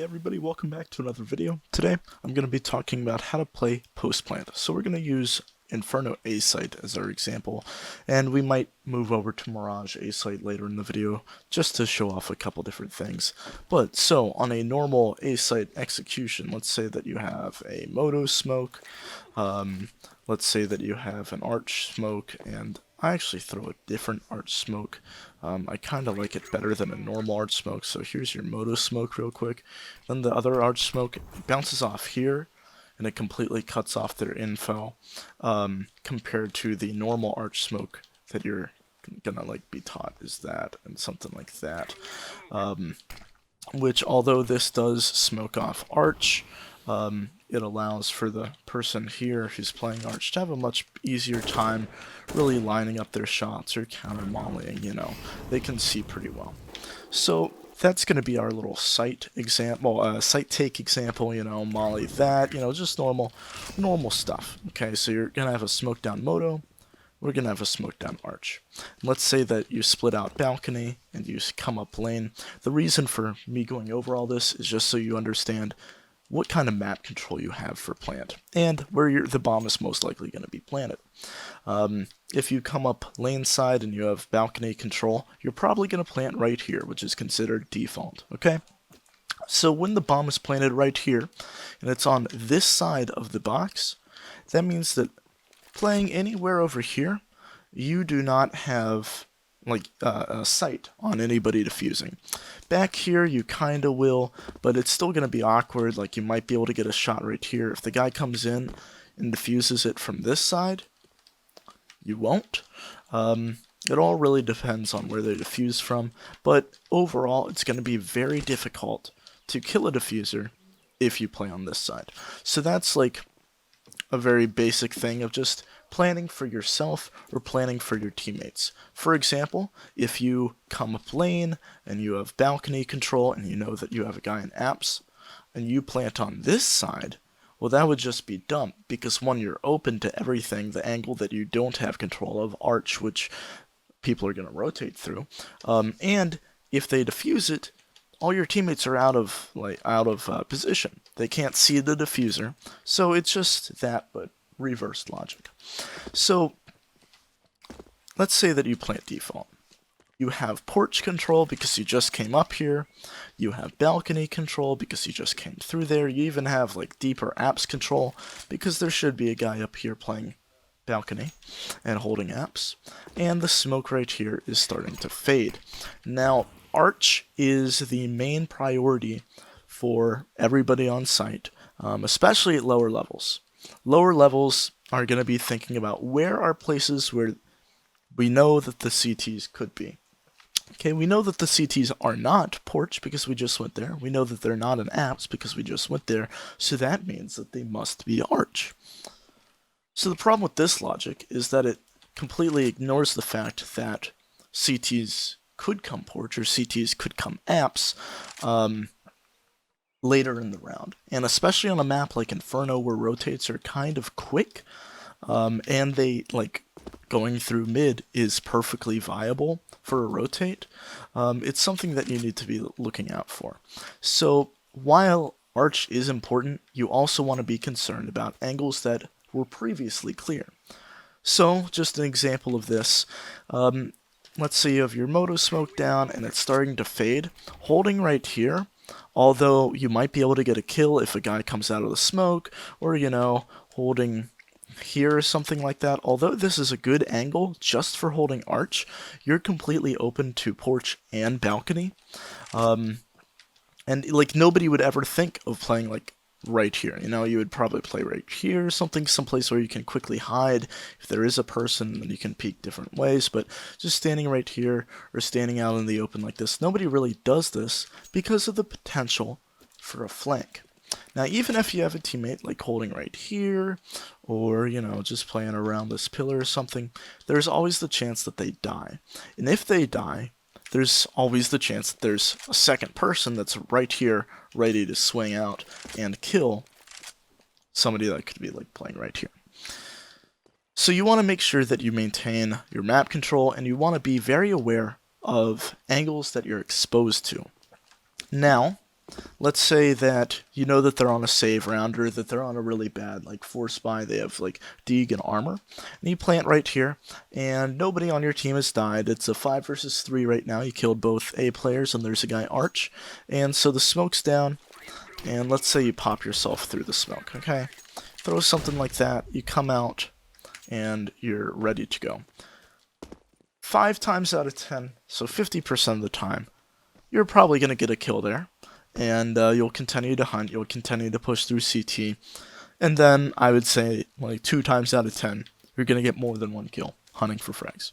Hey everybody, welcome back to another video. Today, I'm going to be talking about how to play post plant. So we're going to use Inferno A site as our example, and we might move over to Mirage A site later in the video just to show off a couple different things. But so on a normal A site execution, let's say that you have a Moto smoke, let's say that you have an arch smoke, and I actually throw a different arch smoke. I kind of like it better than a normal arch smoke, so here's your Moto smoke real quick. Then the other arch smoke bounces off here, and it completely cuts off their info, compared to the normal arch smoke that you're gonna like be taught is that, and something like that. Which, although this does smoke off arch, it allows for the person here who's playing arch to have a much easier time really lining up their shots or counter mollying, they can see pretty well. So that's going to be our little site example, site take example, molly that, just normal stuff. Okay, so you're going to have a smoke down moto, we're going to have a smoke down arch. And let's say that you split out balcony and you come up lane. The reason for me going over all this is just so you understand what kind of map control you have for plant, and where the bomb is most likely going to be planted. If you come up lane side and you have balcony control, you're probably going to plant right here, which is considered default, okay? So when the bomb is planted right here, and it's on this side of the box, that means that playing anywhere over here, you do not have a sight on anybody defusing. Back here you kinda will, but it's still gonna be awkward. Like, you might be able to get a shot right here. If the guy comes in and defuses it from this side, you won't. It all really depends on where they defuse from, but overall it's gonna be very difficult to kill a diffuser if you play on this side. So that's like a very basic thing of just planning for yourself or planning for your teammates. For example, if you come up lane and you have balcony control and you know that you have a guy in apps and you plant on this side, well, that would just be dumb, because one, you're open to everything, the angle that you don't have control of, arch, which people are going to rotate through, and if they defuse it, all your teammates are out of position. They can't see the diffuser, so it's just that, but reversed logic. So let's say that you plant default. You have porch control because you just came up here. You have balcony control because you just came through there. You even have like deeper apps control because there should be a guy up here playing balcony and holding apps. And the smoke right here is starting to fade. Now, arch is the main priority for everybody on site, especially at lower levels. Lower levels are going to be thinking about where are places where we know that the CTs could be. Okay, we know that the CTs are not porch because we just went there. We know that they're not an apps because we just went there. So that means that they must be arch. So the problem with this logic is that it completely ignores the fact that CTs could come porch or CTs could come apps later in the round, and especially on a map like Inferno where rotates are kind of quick, and they going through mid is perfectly viable for a rotate. It's something that you need to be looking out for. So while arch is important, you also want to be concerned about angles that were previously clear. So just an example of this, let's say you have your moto smoke down and it's starting to fade. Holding right here, although you might be able to get a kill if a guy comes out of the smoke, or, holding here or something like that, although this is a good angle just for holding arch, you're completely open to porch and balcony. And nobody would ever think of playing right here. You would probably play right here, someplace where you can quickly hide. If there is a person, then you can peek different ways, but just standing right here or standing out in the open like this, nobody really does this because of the potential for a flank. Now, even if you have a teammate holding right here, or, just playing around this pillar or something, there's always the chance that they die. And if they die, there's always the chance that there's a second person that's right here ready to swing out and kill somebody that could be playing right here. So you want to make sure that you maintain your map control, and you want to be very aware of angles that you're exposed to. Now, let's say that you know that they're on a save round or that they're on a really bad like force buy, they have like Deeg and armor, and you plant right here, and nobody on your team has died. It's a 5 versus 3 right now. You killed both A players, and there's a guy Arch, and so the smoke's down, and let's say you pop yourself through the smoke, okay? Throw something like that, you come out, and you're ready to go. 5 times out of 10, so 50% of the time, you're probably going to get a kill there. And you'll continue to hunt, you'll continue to push through CT, and then I would say like 2 times out of 10, you're going to get more than 1 kill hunting for frags.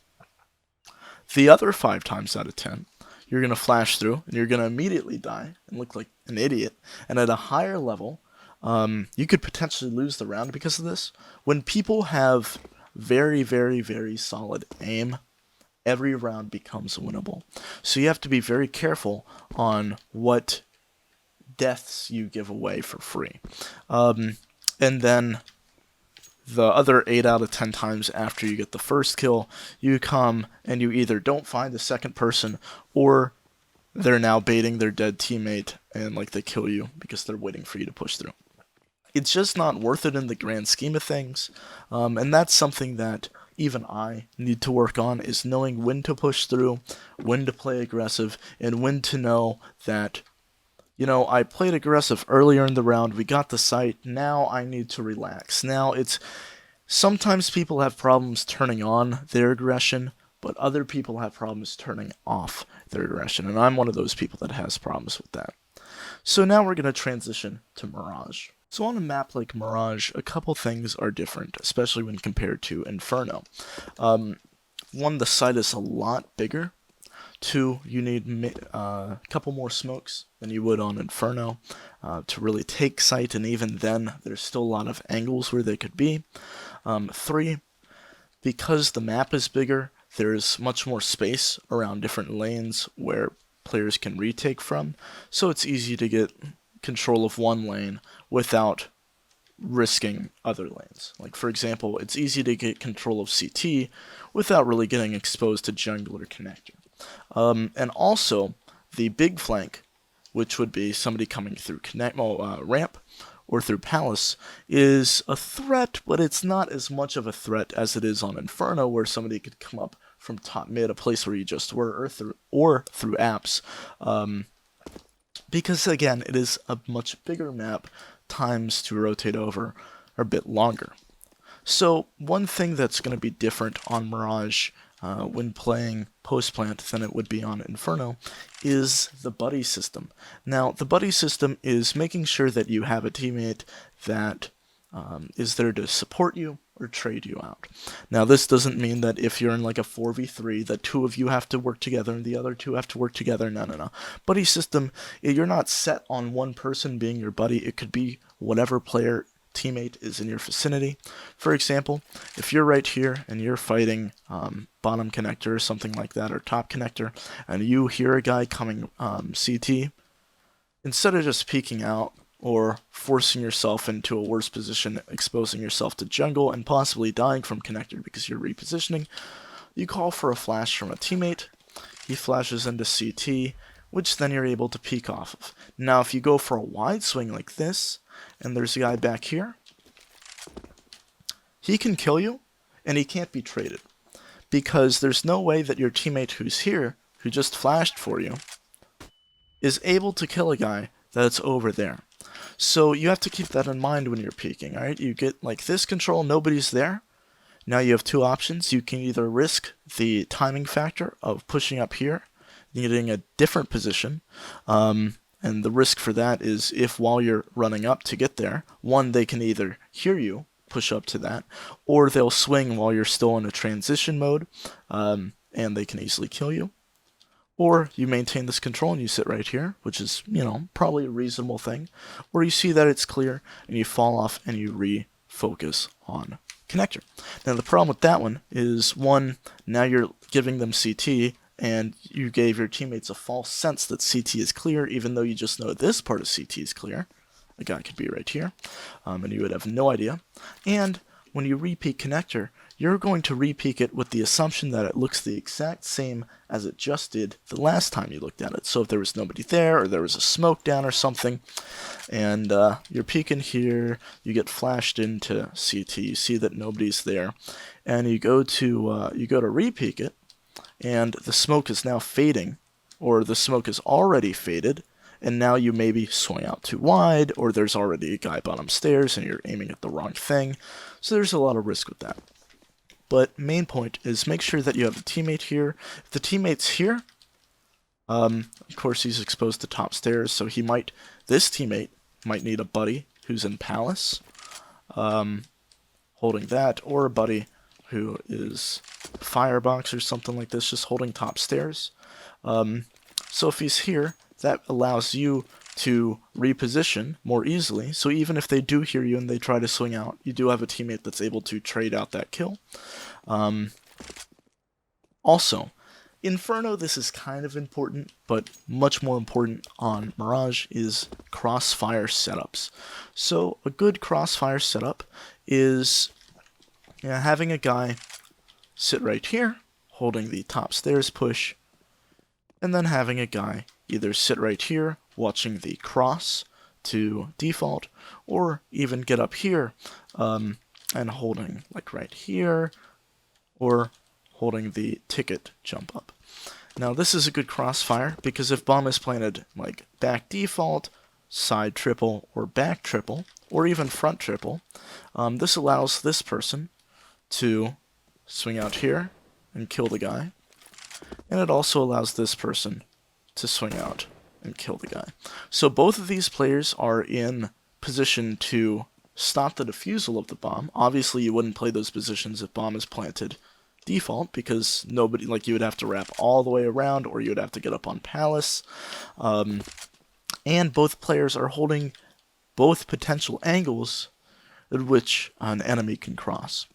The other 5 times out of 10, you're going to flash through, and you're going to immediately die and look like an idiot, and at a higher level, you could potentially lose the round because of this. When people have very, very, very solid aim, every round becomes winnable. So you have to be very careful on what deaths you give away for free. And then the other 8 out of 10 times after you get the first kill, you come and you either don't find the second person, or they're now baiting their dead teammate and like they kill you because they're waiting for you to push through. It's just not worth it in the grand scheme of things, and that's something that even I need to work on, is knowing when to push through, when to play aggressive, and when to know that, you know, I played aggressive earlier in the round, we got the site, now I need to relax. Now, sometimes people have problems turning on their aggression, but other people have problems turning off their aggression, and I'm one of those people that has problems with that. So now we're going to transition to Mirage. So on a map like Mirage, a couple things are different, especially when compared to Inferno. One, the site is a lot bigger. 2, you need a couple more smokes than you would on Inferno to really take site, and even then, there's still a lot of angles where they could be. 3, because the map is bigger, there's much more space around different lanes where players can retake from, so it's easy to get control of one lane without risking other lanes. Like, for example, it's easy to get control of CT without really getting exposed to jungle or connector. And also, the big flank, which would be somebody coming through ramp or through Palace, is a threat, but it's not as much of a threat as it is on Inferno, where somebody could come up from top mid, a place where you just were, or through apps. Because, again, it is a much bigger map, times to rotate over are a bit longer. So, one thing that's going to be different on Mirage when playing post-plant than it would be on Inferno is the buddy system. Now, the buddy system is making sure that you have a teammate that is there to support you or trade you out. Now, this doesn't mean that if you're in like a 4v3 that 2 of you have to work together and the other 2 have to work together. No. Buddy system, you're not set on one person being your buddy. It could be whatever teammate is in your vicinity. For example, if you're right here and you're fighting bottom connector or something like that, or top connector, and you hear a guy coming CT, instead of just peeking out or forcing yourself into a worse position, exposing yourself to jungle and possibly dying from connector because you're repositioning, you call for a flash from a teammate. He flashes into CT, which then you're able to peek off of. Now, if you go for a wide swing like this, and there's a guy back here, he can kill you, and he can't be traded, because there's no way that your teammate who's here, who just flashed for you, is able to kill a guy that's over there. So you have to keep that in mind when you're peeking, alright? You get like this control, nobody's there. Now you have 2 options. You can either risk the timing factor of pushing up here, getting a different position, and the risk for that is if while you're running up to get there, one, they can either hear you, push up to that, or they'll swing while you're still in a transition mode, and they can easily kill you. Or you maintain this control and you sit right here, which is, you know, probably a reasonable thing. Or you see that it's clear and you fall off and you refocus on connector. Now the problem with that one is, one, now you're giving them CT, and you gave your teammates a false sense that CT is clear, even though you just know this part of CT is clear. A guy could be right here, and you would have no idea. And when you repeat connector, you're going to repeat it with the assumption that it looks the exact same as it just did the last time you looked at it. So if there was nobody there, or there was a smoke down or something, and you're peeking here, you get flashed into CT, you see that nobody's there, and you go to repeat it, and the smoke is now fading, or the smoke is already faded, and now you maybe swing out too wide, or there's already a guy bottom stairs and you're aiming at the wrong thing. So there's a lot of risk with that. But main point is make sure that you have a teammate here. If the teammate's here, of course he's exposed to top stairs, so this teammate might need a buddy who's in Palace, holding that, or a buddy who is Firebox or something like this, just holding top stairs. So if he's here, that allows you to reposition more easily. So even if they do hear you and they try to swing out, you do have a teammate that's able to trade out that kill. Also, Inferno, this is kind of important, but much more important on Mirage is Crossfire setups. So a good Crossfire setup is having a guy sit right here, holding the top stairs push, and then having a guy either sit right here, watching the cross to default, or even get up here and holding like right here, or holding the ticket jump up. Now this is a good crossfire because if bomb is planted like back default, side triple, or back triple, or even front triple, this allows this person to swing out here and kill the guy, and it also allows this person to swing out and kill the guy. So both of these players are in position to stop the defusal of the bomb. Obviously you wouldn't play those positions if bomb is planted default, because nobody, like, you would have to wrap all the way around, or you would have to get up on Palace. And both players are holding both potential angles at which an enemy can cross.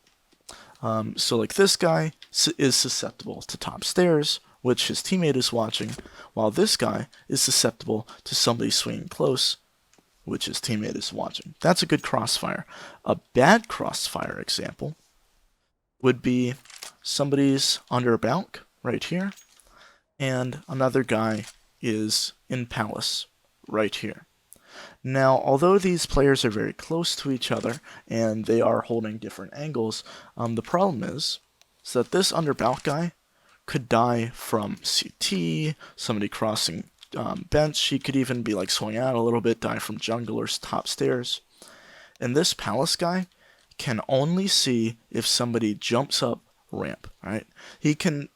So like this guy is susceptible to top stairs, which his teammate is watching, while this guy is susceptible to somebody swinging close, which his teammate is watching. That's a good crossfire. A bad crossfire example would be somebody's under a balk right here, and another guy is in Palace right here. Now, although these players are very close to each other and they are holding different angles, the problem is that this under balk guy could die from CT, somebody crossing bench. He could even be like swing out a little bit, die from jungle or top stairs. And this Palace guy can only see if somebody jumps up ramp, right? He can't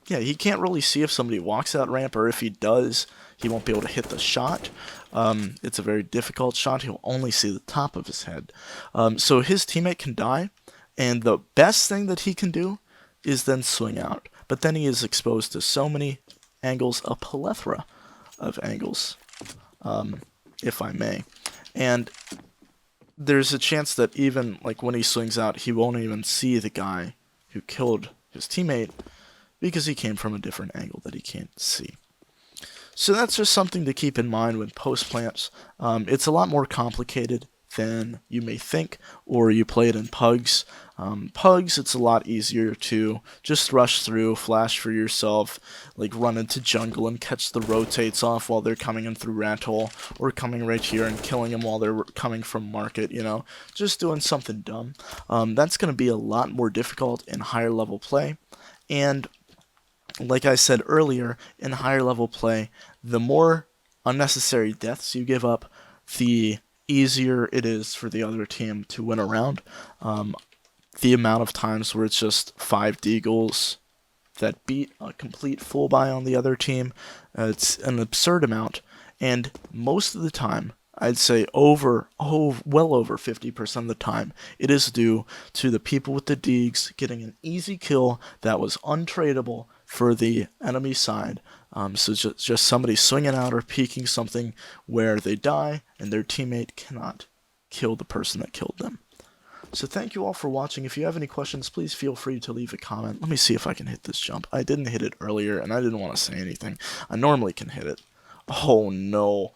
really see if somebody walks out ramp, or if he does, he won't be able to hit the shot. It's a very difficult shot. He'll only see the top of his head. So his teammate can die, and the best thing that he can do is then swing out. But then he is exposed to so many angles, a plethora of angles, if I may. And there's a chance that even like when he swings out, he won't even see the guy who killed his teammate, because he came from a different angle that he can't see. So that's just something to keep in mind with post plants. It's a lot more complicated than you may think, or you play it in pugs. Pugs, it's a lot easier to just rush through, flash for yourself, like run into jungle and catch the rotates off while they're coming in through rat hole, or coming right here and killing them while they're coming from market, you know, just doing something dumb. That's going to be a lot more difficult in higher level play, and like I said earlier, in higher level play, the more unnecessary deaths you give up, the easier it is for the other team to win a round. The amount of times where it's just 5 deagles that beat a complete full buy on the other team, it's an absurd amount, and most of the time, I'd say well over 50% of the time, it is due to the people with the deags getting an easy kill that was untradeable for the enemy side. So just somebody swinging out or peeking something where they die and their teammate cannot kill the person that killed them. So thank you all for watching. If you have any questions, please feel free to leave a comment. Let me see if I can hit this jump. I didn't hit it earlier, and I didn't want to say anything. I normally can hit it. Oh no.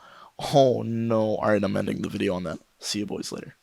Oh no. Alright, I'm ending the video on that. See you boys later.